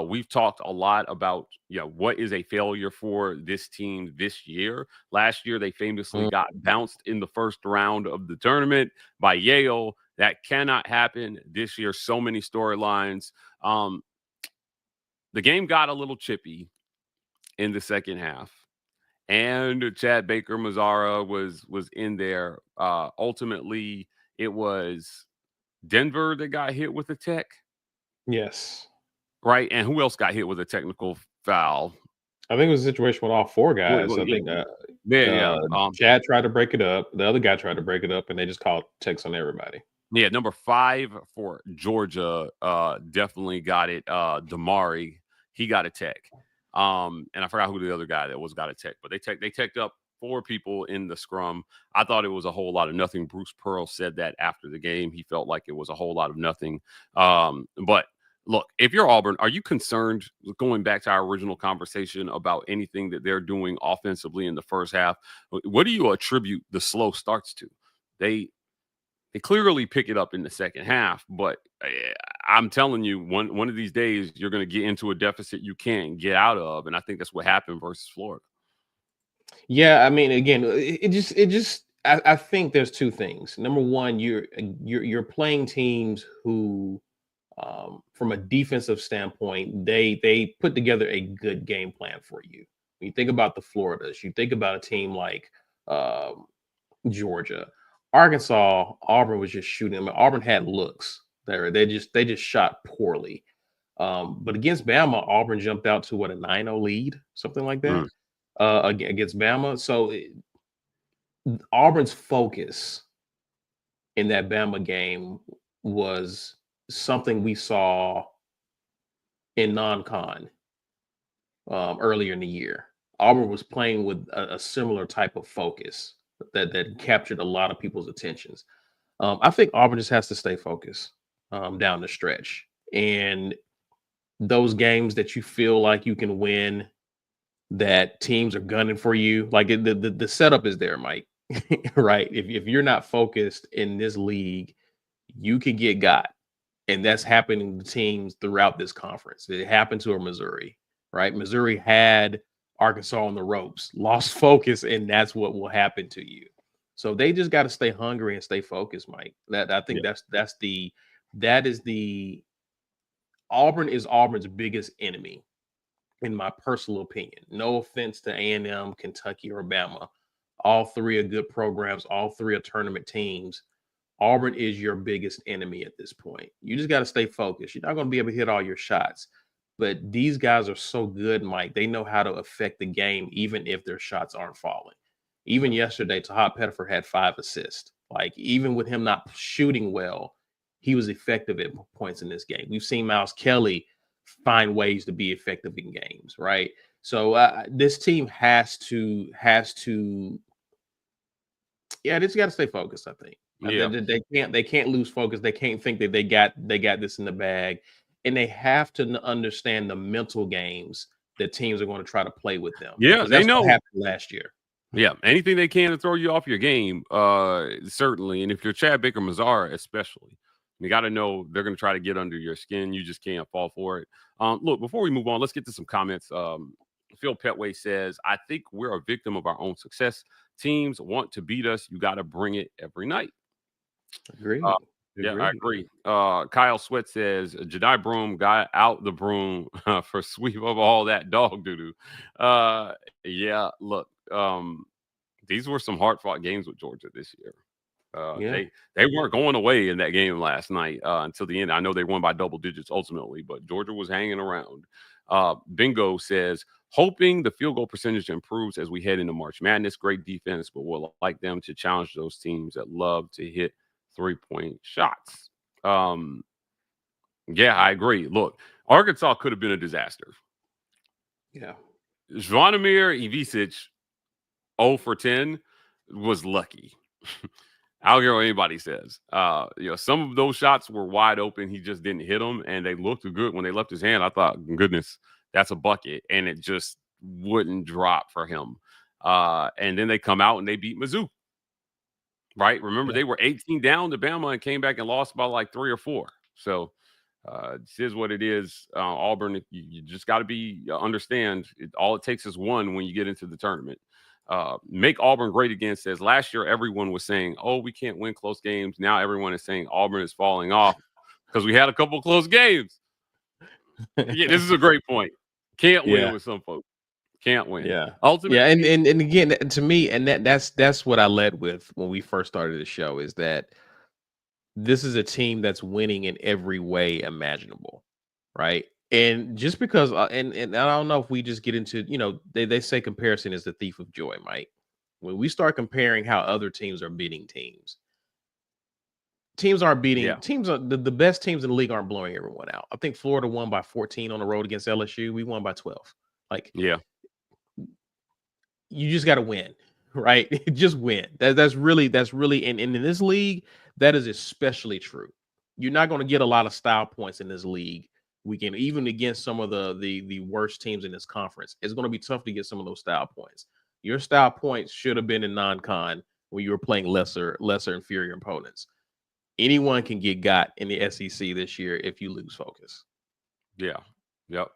We've talked a lot about what is a failure for this team this year. Last year, they famously got bounced in the first round of the tournament by Yale. That cannot happen this year. So many storylines. The game got a little chippy in the second half, and Chad Baker Mazzara was in there. Ultimately, it was Denver that got hit with a tech. Yes. Right. And who else got hit with a technical foul? I think it was a situation with all four guys. I think Chad tried to break it up. The other guy tried to break it up, and they just called techs on everybody. Yeah, number 5 for Georgia definitely got it. Damari, he got a tech. And I forgot who the other guy that was got a tech, but they teched up 4 people in the scrum. I thought it was a whole lot of nothing. Bruce Pearl said that after the game. He felt like it was a whole lot of nothing. But look, if you're Auburn, are you concerned, going back to our original conversation, about anything that they're doing offensively in the first half? What do you attribute the slow starts to? They clearly pick it up in the second half, but I'm telling you, one of these days you're going to get into a deficit you can't get out of, and I think that's what happened versus Florida. Yeah, I mean, again, I think there's 2 things. Number one, you're playing teams who, from a defensive standpoint, they put together a good game plan for you. When you think about the Floridas, you think about a team like Georgia, Arkansas. Auburn was just shooting. I mean, Auburn had looks there. They just shot poorly. But against Bama, Auburn jumped out to a 9-0 lead, something like that. Against Bama. So Auburn's focus in that Bama game was something we saw in non-con earlier in the year. Auburn was playing with a similar type of focus that captured a lot of people's attentions. I think Auburn just has to stay focused down the stretch. And those games that you feel like you can win, that teams are gunning for you, like the setup is there, Mike. Right? If you're not focused in this league, you could get got, and that's happening to teams throughout this conference. It happened to Missouri, right? Missouri had Arkansas on the ropes, lost focus, and that's what will happen to you. So they just got to stay hungry and stay focused, Mike. I think that is the Auburn is Auburn's biggest enemy, in my personal opinion. No offense to A&M, Kentucky, or Bama. All 3 are good programs. All 3 are tournament teams. Auburn is your biggest enemy at this point. You just got to stay focused. You're not going to be able to hit all your shots. But these guys are so good, Mike. They know how to affect the game, even if their shots aren't falling. Even yesterday, Tahat Pettiford had 5 assists. Like, even with him not shooting well, he was effective at points in this game. We've seen Miles Kelly find ways to be effective in games, right? So this team has to, they just got to stay focused, I think. Yeah. They can't lose focus. They can't think that they got this in the bag, and they have to understand the mental games that teams are going to try to play with them. Yeah, they know what happened last year. Yeah, anything they can to throw you off your game, certainly. And if you're Chad Baker Mazzara, especially, you got to know they're going to try to get under your skin. You just can't fall for it. Look, before we move on, let's get to some comments. Phil Petway says, I think we're a victim of our own success. Teams want to beat us. You got to bring it every night. Agree. Yeah, I agree. Kyle Sweat says, Jedi Broome got out the broom for sweep of all that dog doo-doo. Yeah, look, these were some hard-fought games with Georgia this year. They weren't going away in that game last night until the end. I know they won by double digits ultimately, but Georgia was hanging around. Bingo says, hoping the field goal percentage improves as we head into March Madness. Great defense, but we'll like them to challenge those teams that love to hit 3-point shots. Yeah, I agree. Look, Arkansas could have been a disaster. Yeah. Zvonimir Ivicic, 0 for 10, was lucky. I don't care what anybody says. Some of those shots were wide open. He just didn't hit them, and they looked good when they left his hand. I thought, goodness, that's a bucket, and it just wouldn't drop for him. And then they come out and they beat Mizzou. Right? Remember, they were 18 down to Bama and came back and lost by like 3 or 4. So this is what it is. Auburn, you just got to understand. All it takes is one when you get into the tournament. Make Auburn great again says last year everyone was saying, oh, we can't win close games. Now everyone is saying Auburn is falling off because we had a couple close games. Yeah, this is a great point. Can't win with some folks. Can't win. Yeah. Ultimately, yeah, and again, to me, and that's what I led with when we first started the show, is that this is a team that's winning in every way imaginable, right? And just because, and I don't know if we just get into, they say comparison is the thief of joy, Mike. When we start comparing how other teams are beating teams aren't beating teams. The best teams in the league aren't blowing everyone out. I think Florida won by 14 on the road against LSU. We won by 12. Like, you just got to win, right? Just win. That's really, and in this league, that is especially true. You're not going to get a lot of style points in this league. We can, even against some of the worst teams in this conference, it's going to be tough to get some of those style points. Your style points should have been in non-con when you were playing lesser inferior opponents. Anyone can get got in the SEC this year if you lose focus. Yeah. Yep.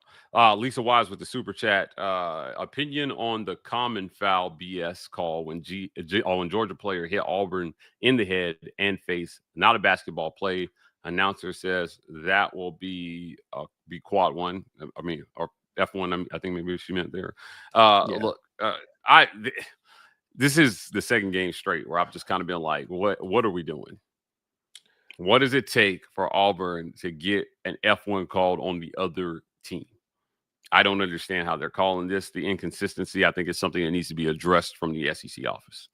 Lisa Wise with the super chat. Opinion on the common foul BS call when when Georgia player hit Auburn in the head and face, not a basketball play. Announcer says that will be quad 1. I mean, or F1. I think maybe she meant there. Look, this is the second game straight where I've just kind of been like, what are we doing? What does it take for Auburn to get an F1 called on the other team? I don't understand how they're calling this. The inconsistency, I think, is something that needs to be addressed from the SEC office.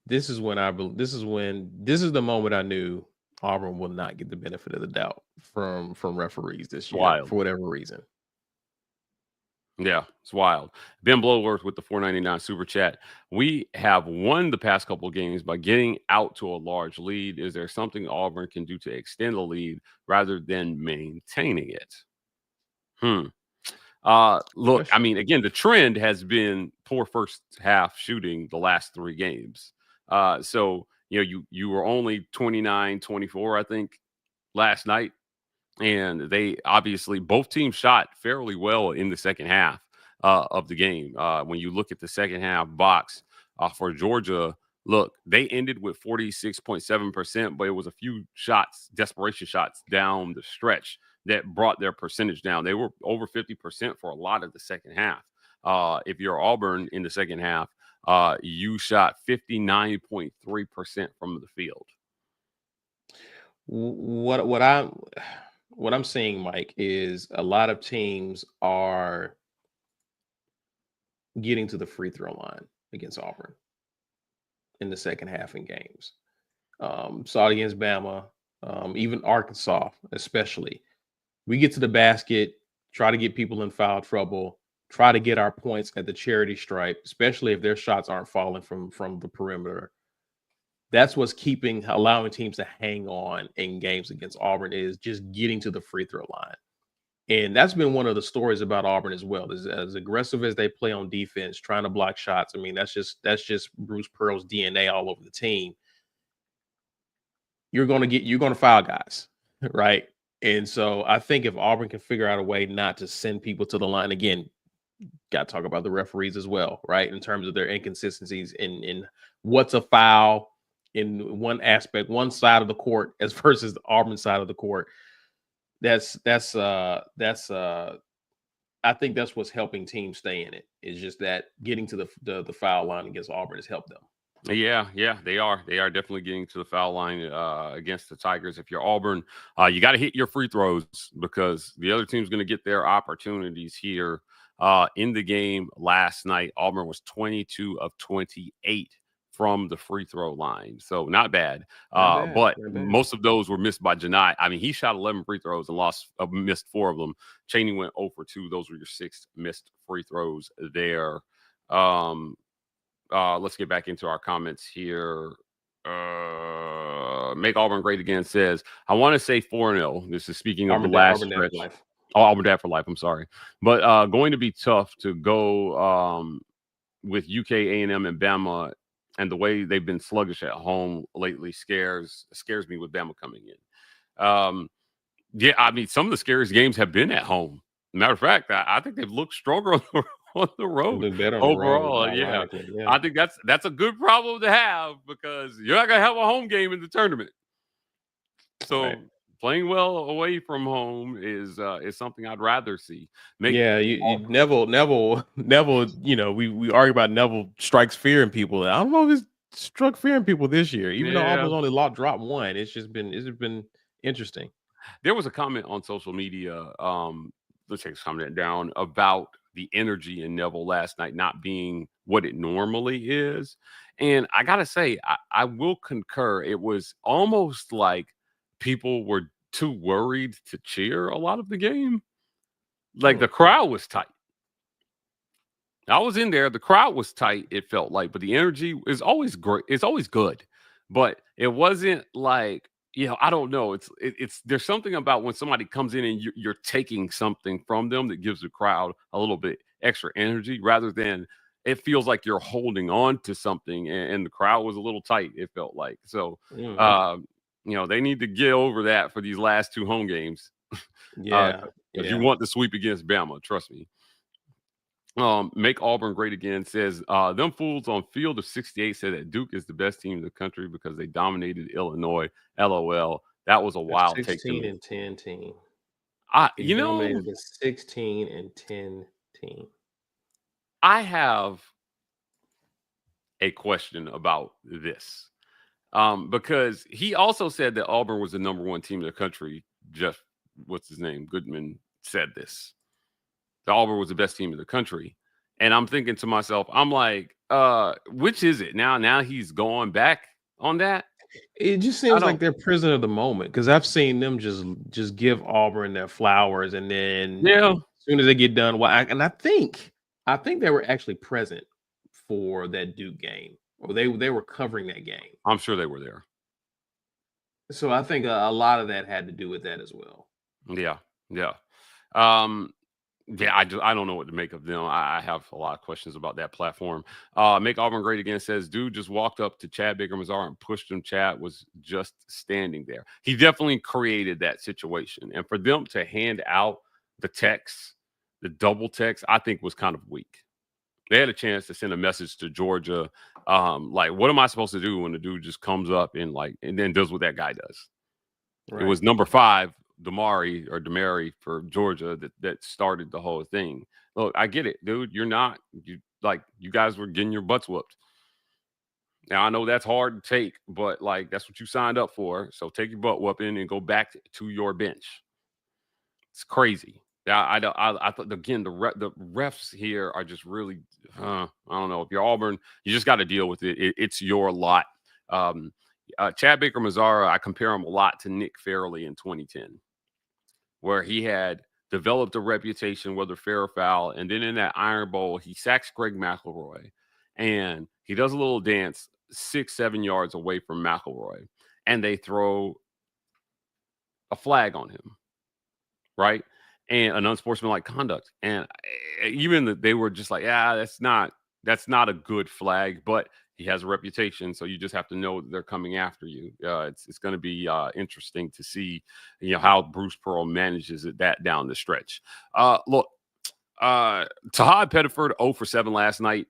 This is the moment I knew Auburn will not get the benefit of the doubt from referees this year for whatever reason. Yeah, it's wild. Ben Bloworth with the $4.99 super chat. We have won the past couple of games by getting out to a large lead. Is there something Auburn can do to extend the lead rather than maintaining it? Look, I mean, again, the trend has been poor first half shooting the last 3 games. So, you were only 29-24, I think, last night. And they obviously, both teams shot fairly well in the second half of the game. When you look at the second half box for Georgia, look, they ended with 46.7%, but it was a few shots, desperation shots down the stretch that brought their percentage down. They were over 50% for a lot of the second half. If you're Auburn in the second half, you shot 59.3% from the field. What I'm seeing, Mike, is a lot of teams are getting to the free throw line against Auburn in the second half in games. Saw it against Bama, even Arkansas, especially. We get to the basket, try to get people in foul trouble, try to get our points at the charity stripe, especially if their shots aren't falling from the perimeter. That's what's allowing teams to hang on in games against Auburn, is just getting to the free throw line. And that's been one of the stories about Auburn as well. As aggressive as they play on defense, trying to block shots. I mean, that's just Bruce Pearl's DNA all over the team. You're going to foul guys, right? And so I think if Auburn can figure out a way not to send people to the line, again, got to talk about the referees as well, right? In terms of their inconsistencies in what's a foul in one aspect, one side of the court as versus the Auburn side of the court. That's I think that's what's helping teams stay in it, is just that getting to the foul line against Auburn has helped them. Yeah, they are. They are definitely getting to the foul line against the Tigers. If you're Auburn, you got to hit your free throws, because the other team's going to get their opportunities here. In the game last night, Auburn was 22 of 28 from the free throw line. So not bad. But most of those were missed by Johni. I mean, he shot 11 free throws and missed 4 of them. Cheney went 0 for 2. Those were your 6 missed free throws there. Let's get back into our comments here. Make Auburn Great Again says, I want to say 4-0. This is speaking of Auburn, the last Auburn Dad for stretch. life. Oh, Auburn Dad for life. I'm sorry. But going to be tough to go with UK, A&M, and Bama, and the way they've been sluggish at home lately scares me with Bama coming in. Yeah, I mean, some of the scariest games have been at home. Matter of fact, I think they've looked stronger on the road Look better on overall. the road, Yeah, ironically. Yeah. I think that's a good problem to have because you're not gonna have a home game in the tournament. So Right. playing well away from home is something I'd rather see. Yeah, you Neville, you know, we argue about Neville strikes fear in people. I don't know if it's struck fear in people this year, even though Yeah. Auburn's only dropped one. It's been interesting. There was a comment on social media. Let's take this comment down about the energy in Neville last night not being what it normally is. And I gotta say, I will concur. It was almost like people were too worried to cheer a lot of the game. Like the crowd was tight. I was in there. The crowd was tight, it felt like, but the energy is always great. It's always good. But it wasn't like, I don't know. It's there's something about when somebody comes in and you're taking something from them that gives the crowd a little bit extra energy rather than it feels like you're holding on to something and the crowd was a little tight, it felt like. So they need to get over that for these last two home games. Yeah. Because you want the sweep against Bama, trust me. Make Auburn Great Again says, them fools on field of 68 said that Duke is the best team in the country because they dominated Illinois. LOL. That was a wild take to 16 me. and 10 team. Dominated the 16 and 10 team. I have a question about this. Because he also said that Auburn was the number one team in the country. Jeff, what's his name? Goodman said this. The Auburn was the best team in the country. And I'm thinking to myself, I'm like, which is it? Now he's going back on that. It just seems like they're prisoner of the moment because I've seen them just give Auburn their flowers and then as soon as they get done, I think they were actually present for that Duke game. Or they were covering that game. I'm sure they were there. So I think a lot of that had to do with that as well. Yeah. I don't know what to make of them. I have a lot of questions about that platform. Make Auburn Great Again says, dude just walked up to Chad Baker-Mazara and pushed him. Chad was just standing there. He definitely created that situation. And for them to hand out the text, the double text, I think was kind of weak. They had a chance to send a message to Georgia. Like, what am I supposed to do when the dude just comes up and then does what that guy does? Right. It was number 5. Demary for Georgia that started the whole thing. Look, I get it, dude. You guys were getting your butts whooped. Now I know that's hard to take, but that's what you signed up for. So take your butt whooping and go back to your bench. It's crazy. I thought again the refs here are just really I don't know. If you're Auburn, you just got to deal with it. It's your lot. Chad Baker-Mazara, I compare him a lot to Nick Fairley in 2010. Where he had developed a reputation, whether fair or foul. And then in that Iron Bowl, he sacks Greg McElroy. And he does a little dance 6-7 yards away from McElroy. And they throw a flag on him. Right? And an unsportsmanlike conduct. And even they were just like, that's not a good flag. But he has a reputation, so you just have to know that they're coming after you. It's going to be interesting to see, how Bruce Pearl manages that down the stretch. Look, Tahad Pettiford 0 for 7 last night.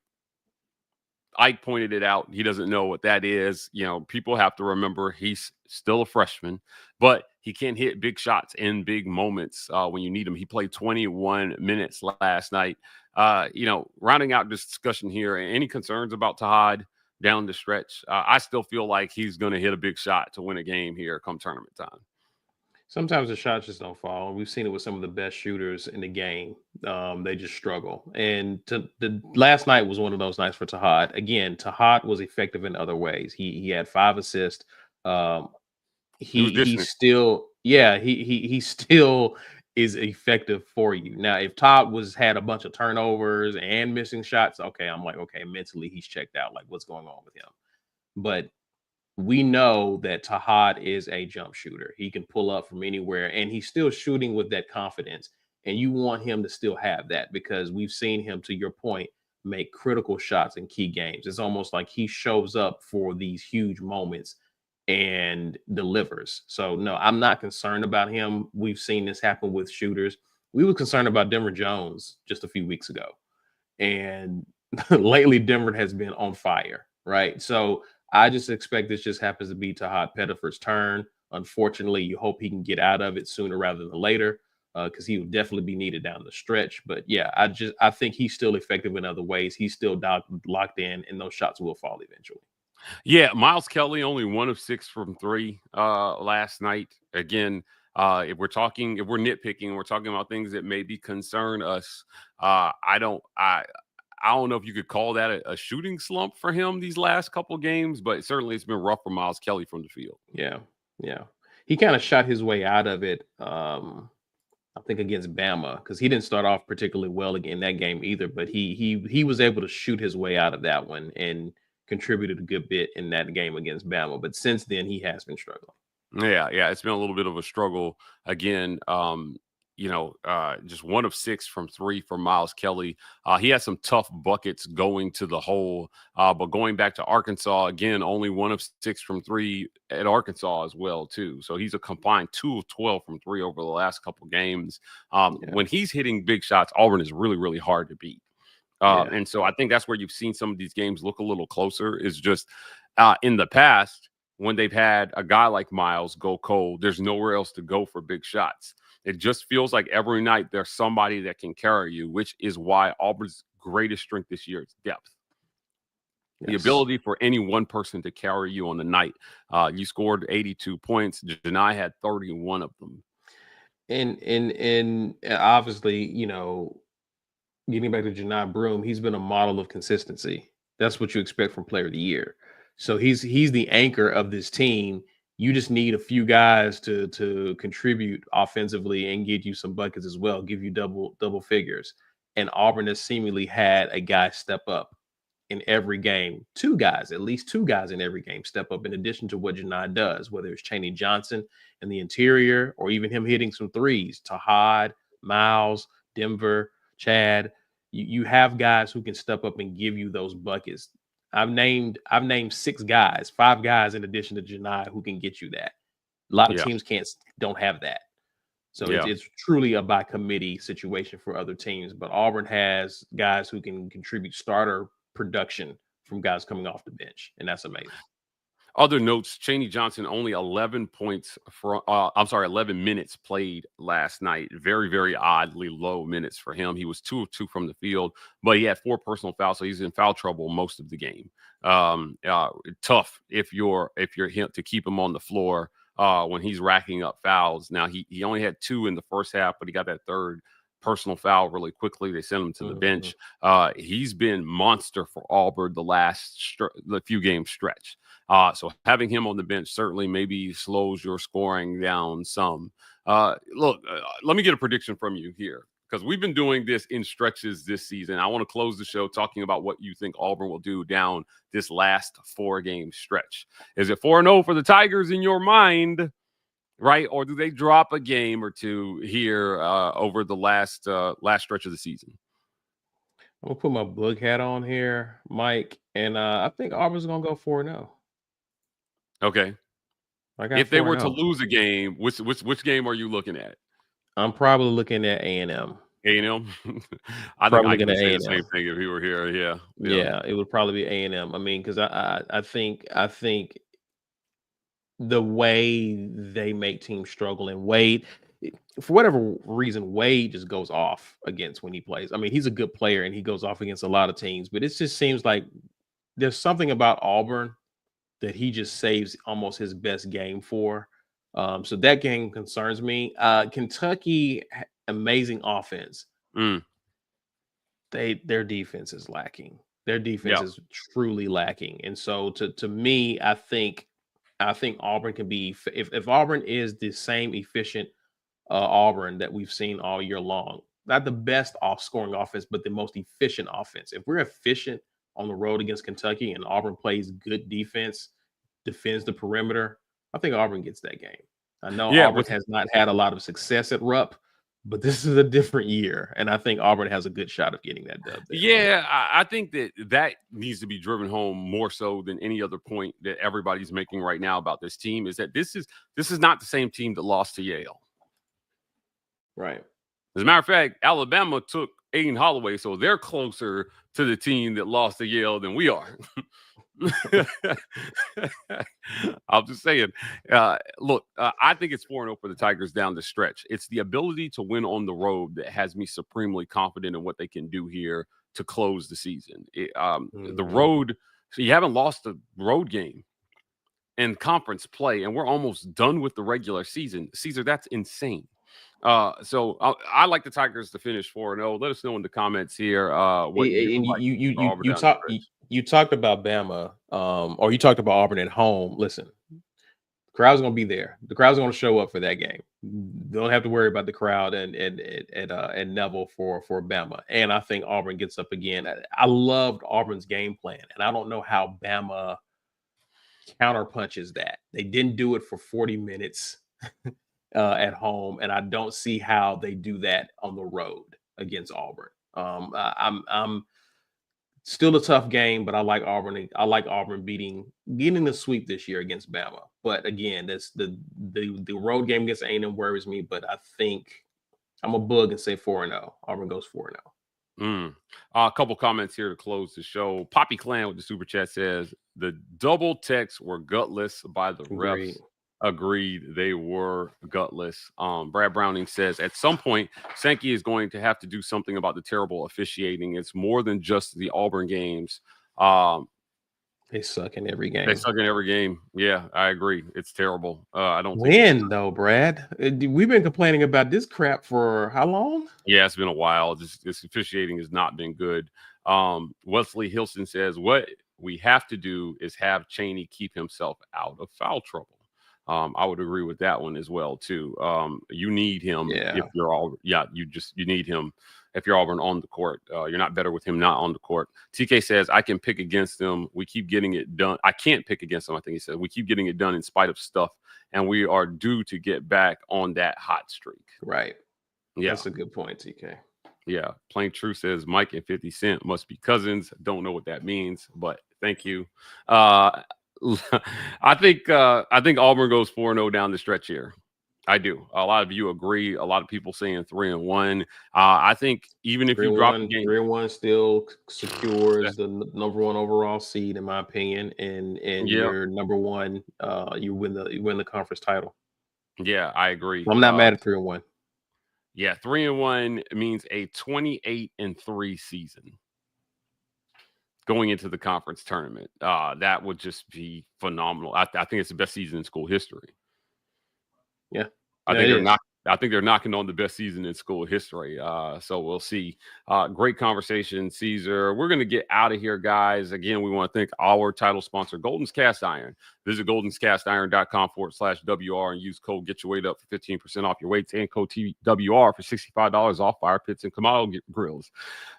Ike pointed it out. He doesn't know what that is. People have to remember he's still a freshman, but he can hit big shots in big moments when you need him. He played 21 minutes last night. Rounding out this discussion here, any concerns about Tahad down the stretch? I still feel like he's going to hit a big shot to win a game here come tournament time. Sometimes the shots just don't fall. We've seen it with some of the best shooters in the game. They just struggle. And the last night was one of those nights for Tahad. Again, Tahad was effective in other ways. He had 5 assists. He still is effective for you. Now, if Todd had a bunch of turnovers and missing shots, okay, I'm like, okay, mentally he's checked out. Like, what's going on with him? But we know that Tahad is a jump shooter. He can pull up from anywhere, and he's still shooting with that confidence. And you want him to still have that because we've seen him, to your point, make critical shots in key games. It's almost like he shows up for these huge moments and delivers. So no, I'm not concerned about him. We've seen this happen with shooters. We were concerned about Denver Jones just a few weeks ago. And lately Denver has been on fire, right? So I just expect this just happens to be Tahad Pettiford's turn. Unfortunately, you hope he can get out of it sooner rather than later because he will definitely be needed down the stretch. But yeah, I think he's still effective in other ways. He's still locked in, and those shots will fall eventually. Yeah, Miles Kelly only 1 of 6 from 3 last night. Again, if we're nitpicking, we're talking about things that maybe concern us. I don't know if you could call that a shooting slump for him these last couple games, but certainly it's been rough for Miles Kelly from the field. Yeah, yeah. He kind of shot his way out of it. I think against Bama because he didn't start off particularly well in that game either, but he was able to shoot his way out of that one and contributed a good bit in that game against Bama. But since then, he has been struggling. Yeah, it's been a little bit of a struggle again. Just 1 of 6 from 3 for Miles Kelly. He had some tough buckets going to the hole, but going back to Arkansas again, only 1 of 6 from 3 at Arkansas as well too. So he's a combined 2 of 12 from 3 over the last couple games. When he's hitting big shots, Auburn is really, really hard to beat. And so I think that's where you've seen some of these games look a little closer. Is just in the past when they've had a guy like Miles go cold, there's nowhere else to go for big shots. It just feels like every night there's somebody that can carry you, which is why Auburn's greatest strength this year is depth. Yes. The ability for any one person to carry you on the night. You scored 82 points. Johni had 31 of them. And obviously, getting back to Johni Broome, he's been a model of consistency. That's what you expect from Player of the Year. So he's the anchor of this team. You just need a few guys to contribute offensively and get you some buckets as well, give you double figures. And Auburn has seemingly had a guy step up in every game. At least two guys in every game step up in addition to what Johni does, whether it's Chaney Johnson in the interior or even him hitting some threes. Tahad, Miles, Denver, Chad. You have guys who can step up and give you those buckets. I've named 6 guys, 5 guys in addition to Johni who can get you that. A lot of teams don't have that. So it's truly a by committee situation for other teams. But Auburn has guys who can contribute starter production from guys coming off the bench, and that's amazing. Other notes: Chaney Johnson only 11 minutes played last night. Very, very oddly low minutes for him. He was 2 of 2 from the field, but he had 4 personal fouls, so he's in foul trouble most of the game. Tough if you're him to keep him on the floor when he's racking up fouls. Now he only had 2 in the first half, but he got that third personal foul really quickly. They sent him to the bench. He's been monster for Auburn the few game stretch. So having him on the bench certainly maybe slows your scoring down some. Let me get a prediction from you here because we've been doing this in stretches this season. I want to close the show talking about what you think Auburn will do down this last 4-game stretch. Is it 4-0 for the Tigers in your mind? Right? Or do they drop a game or two here over the last stretch of the season? I'm going to put my book hat on here, Mike, and I think Auburn's going to go 4-0. Okay. If they were to lose a game, which game are you looking at? I'm probably looking at A&M. A&M? I think I could say the same thing if he were here. Yeah, it would probably be A&M. I mean, because I think the way they make teams struggle, and Wade, for whatever reason, Wade just goes off against when he plays. I mean, he's a good player and he goes off against a lot of teams, but it just seems like there's something about Auburn that he just saves almost his best game for. So that game concerns me. Kentucky, amazing offense. Their defense is lacking. Their defense is truly lacking. And so to me, I think Auburn can be, if Auburn is the same efficient Auburn that we've seen all year long, not the best scoring offense, but the most efficient offense. If we're efficient on the road against Kentucky and Auburn plays good defense, defends the perimeter, I think Auburn gets that game. I know Yeah, Auburn has not had a lot of success at Rupp, but this is a different year, and I think Auburn has a good shot of getting that dub there. Yeah, I think that needs to be driven home more so than any other point that everybody's making right now about this team, is that this is not the same team that lost to Yale. Right. As a matter of fact, Alabama took Aiden Holloway, so they're closer to the team that lost to Yale than we are. I'm just saying. Look, I think it's 4-0 for the Tigers down the stretch. It's the ability to win on the road that has me supremely confident in what they can do here to close the season. The road, so you haven't lost a road game in conference play, and we're almost done with the regular season. Caesar, that's insane. So I like the Tigers to finish 4-0. Let us know in the comments here. What you talked about Bama, or you talked about Auburn at home. Listen, the crowd's gonna be there. The crowd's gonna show up for that game. Don't have to worry about the crowd and Neville for Bama. And I think Auburn gets up again. I loved Auburn's game plan, and I don't know how Bama counterpunches that. They didn't do it for 40 minutes. At home, and I don't see how they do that on the road against Auburn. I'm still a tough game, but I like Auburn. I like Auburn getting the sweep this year against Bama. But again, that's the road game against A&M worries me. But I think I'm a bug and say 4-0. Auburn goes 4-0. A couple comments here to close the show. Poppy Clan with the super chat says the double techs were gutless by the refs. Agreed, they were gutless. Brad Browning says at some point Sankey is going to have to do something about the terrible officiating. It's more than just the Auburn games. They suck in every game. They suck in every game. Yeah, I agree. It's terrible. I don't win though, Brad. We've been complaining about this crap for how long? Yeah, it's been a while. This officiating has not been good. Wesley Hilson says what we have to do is have Chaney keep himself out of foul trouble. I would agree with that one as well too. You need him if you're all you need him if you're Auburn on the court. You're not better with him not on the court. TK says I can pick against them. We keep getting it done. I can't pick against them. I think he said we keep getting it done in spite of stuff, and we are due to get back on that hot streak. Right. Yeah, that's a good point, TK. Yeah, Plain True says Mike and 50 Cent must be cousins. Don't know what that means, but thank you. I think Auburn goes 4-0 down the stretch here. I do. A lot of you agree. A lot of people saying 3-1. I think even if you drop the game, 3-1 still secures the number 1 overall seed, in my opinion, and you're number 1. You win the conference title. Yeah, I agree. I'm not mad at 3-1. Yeah, 3-1 means a 28-3 season. Going into the conference tournament, that would just be phenomenal. I think it's the best season in school history. Yeah, I think they're knocking on the best season in school history. So we'll see. Great conversation, Caesar. We're going to get out of here, guys. Again, we want to thank our title sponsor, Golden's Cast Iron. Visit goldenscastiron.com/WR and use code Get Your Weight Up for 15% off your weights and code TWR for $65 off fire pits and Kamado grills.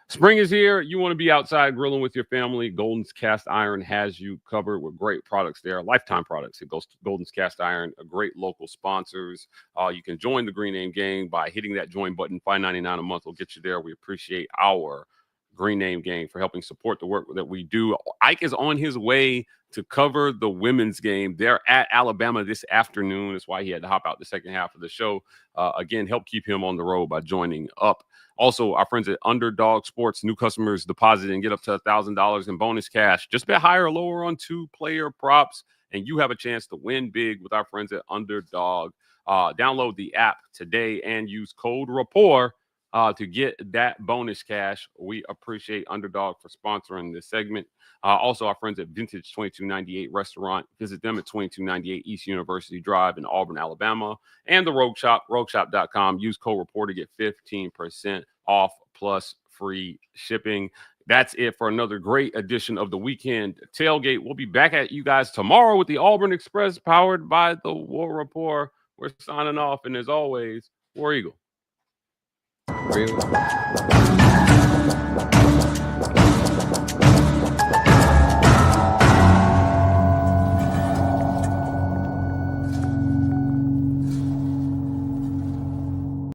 Spring is here. You want to be outside grilling with your family. Golden's Cast Iron has you covered with great products there, lifetime products. It goes to Golden's Cast Iron, a great local sponsors. You can join the Green Name Gang by hitting that join button. $5.99 a month will get you there. We appreciate our Green Name Gang for helping support the work that we do. Ike is on his way to cover the women's game. They're at Alabama this afternoon. That's why he had to hop out the second half of the show. Again, help keep him on the road by joining up. Also, our friends at Underdog Sports, new customers deposit and get up to $1,000 in bonus cash. Just bet higher or lower on 2-player props, and you have a chance to win big with our friends at Underdog. Download the app today and use code RAPPORT to get that bonus cash. We appreciate Underdog for sponsoring this segment. Also, our friends at Vintage 2298 Restaurant. Visit them at 2298 East University Drive in Auburn, Alabama. And the Rogue Shop, rogueshop.com. Use code RAPPORT to get 15% off plus free shipping. That's it for another great edition of the Weekend Tailgate. We'll be back at you guys tomorrow with the Auburn Express powered by the War Report. We're signing off, and as always, War Eagle. Real.